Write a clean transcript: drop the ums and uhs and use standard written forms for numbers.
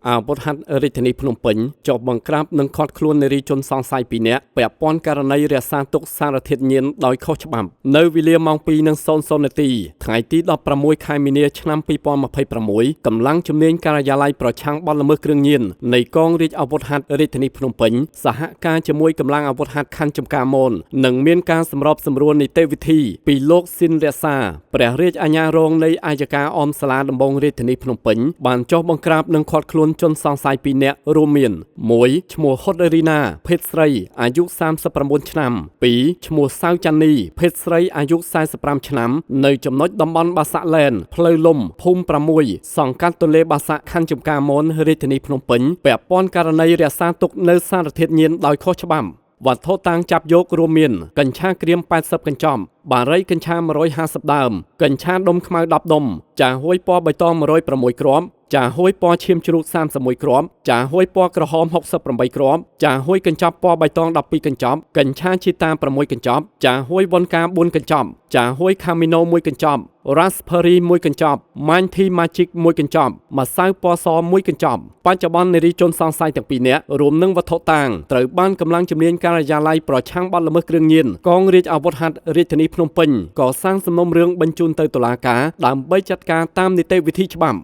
អាវុធហត្ថរាជធានីភ្នំពេញចុះបង្ក្រាបនិងឃាត់ខ្លួននារីជនសង្ស័យ2នាក់ពាក់ព័ន្ធករណីរក្សាទុកសារធាតុញៀនដោយខុសច្បាប់នៅវេលាម៉ោង 2:00 នាទីថ្ងៃទី16 ខែមីនាឆ្នាំ2026កម្លាំងជំនាញការិយាល័យប្រឆាំងបទល្មើសគ្រឿងញៀននៃកងរាជអាវុធហត្ថរាជធានីភ្នំពេញសហការជាមួយកម្លាំងអាវុធហត្ថខណ្ឌចំការមននិងមានការសម្របសម្រួលនីតិវិធីពីលោកស៊ីនរក្សាព្រះរាជអាជ្ញារងនៃអាយកាអមសាលាដំបងរាជធានីភ្នំពេញបានចុះបង្ក្រាបនិងឃាត់ខ្លួនជនសង្ស័យ2នាក់រួមមាន1ឈ្មោះហុតរីណាភេទស្រីអាយុ39ឆ្នាំ2ឈ្មោះសៅចាន់នីភេទស្រីអាយុ45ឆ្នាំនៅចំណុចតំបន់បាសាក់ឡែនផ្លូវលំភូមិ6សង្កាត់ទន្លេបាសាក់ខណ្ឌចំការមនរាជធានីភ្នំពេញពាក់ព័ន្ធករណីរក្សាទុកនៅសារធាតុញៀនដោយខុសច្បាប់វត្ថុតាងចាប់យករួមមានកញ្ឆាក្រៀម80កញ្ចប់បារីកញ្ឆា150ដើមកញ្ឆាដុំខ្មៅ10ដុំចាហួយពណ៌បៃតង106គ្រាប់ចាហួយពណ៌ឈាមជ្រូក31គ្រាប់ចាហួយពណ៌ក្រហម68គ្រាប់ចាហួយកញ្ចប់ពណ៌បៃតង12កញ្ចប់កញ្ឆាឈីតា6កញ្ចប់ចាហួយវ៉ុនកា4កញ្ចប់ចាហួយខាមីណូ1កញ្ចប់ Raspberry 1កញ្ចប់ Mighty Magic 1កញ្ចប់ម្សៅពណ៌ស1កញ្ចប់បច្ចុប្បន្ននារីជនសង្ស័យទាំងពីរនាក់រួមនឹងវត្ថុតាងត្រូវបានកម្លាំងជំនាញការិយាល័យប្រឆាំងបទល្មើសគ្រឿងញៀនកងរាជអាវុធហត្ថរាជធានីភ្នំពេញកសាងសំណុំរឿងបញ្ជូនទៅតុលាការដើម្បីចាត់ការតាមនីតិវិធីច្បាប់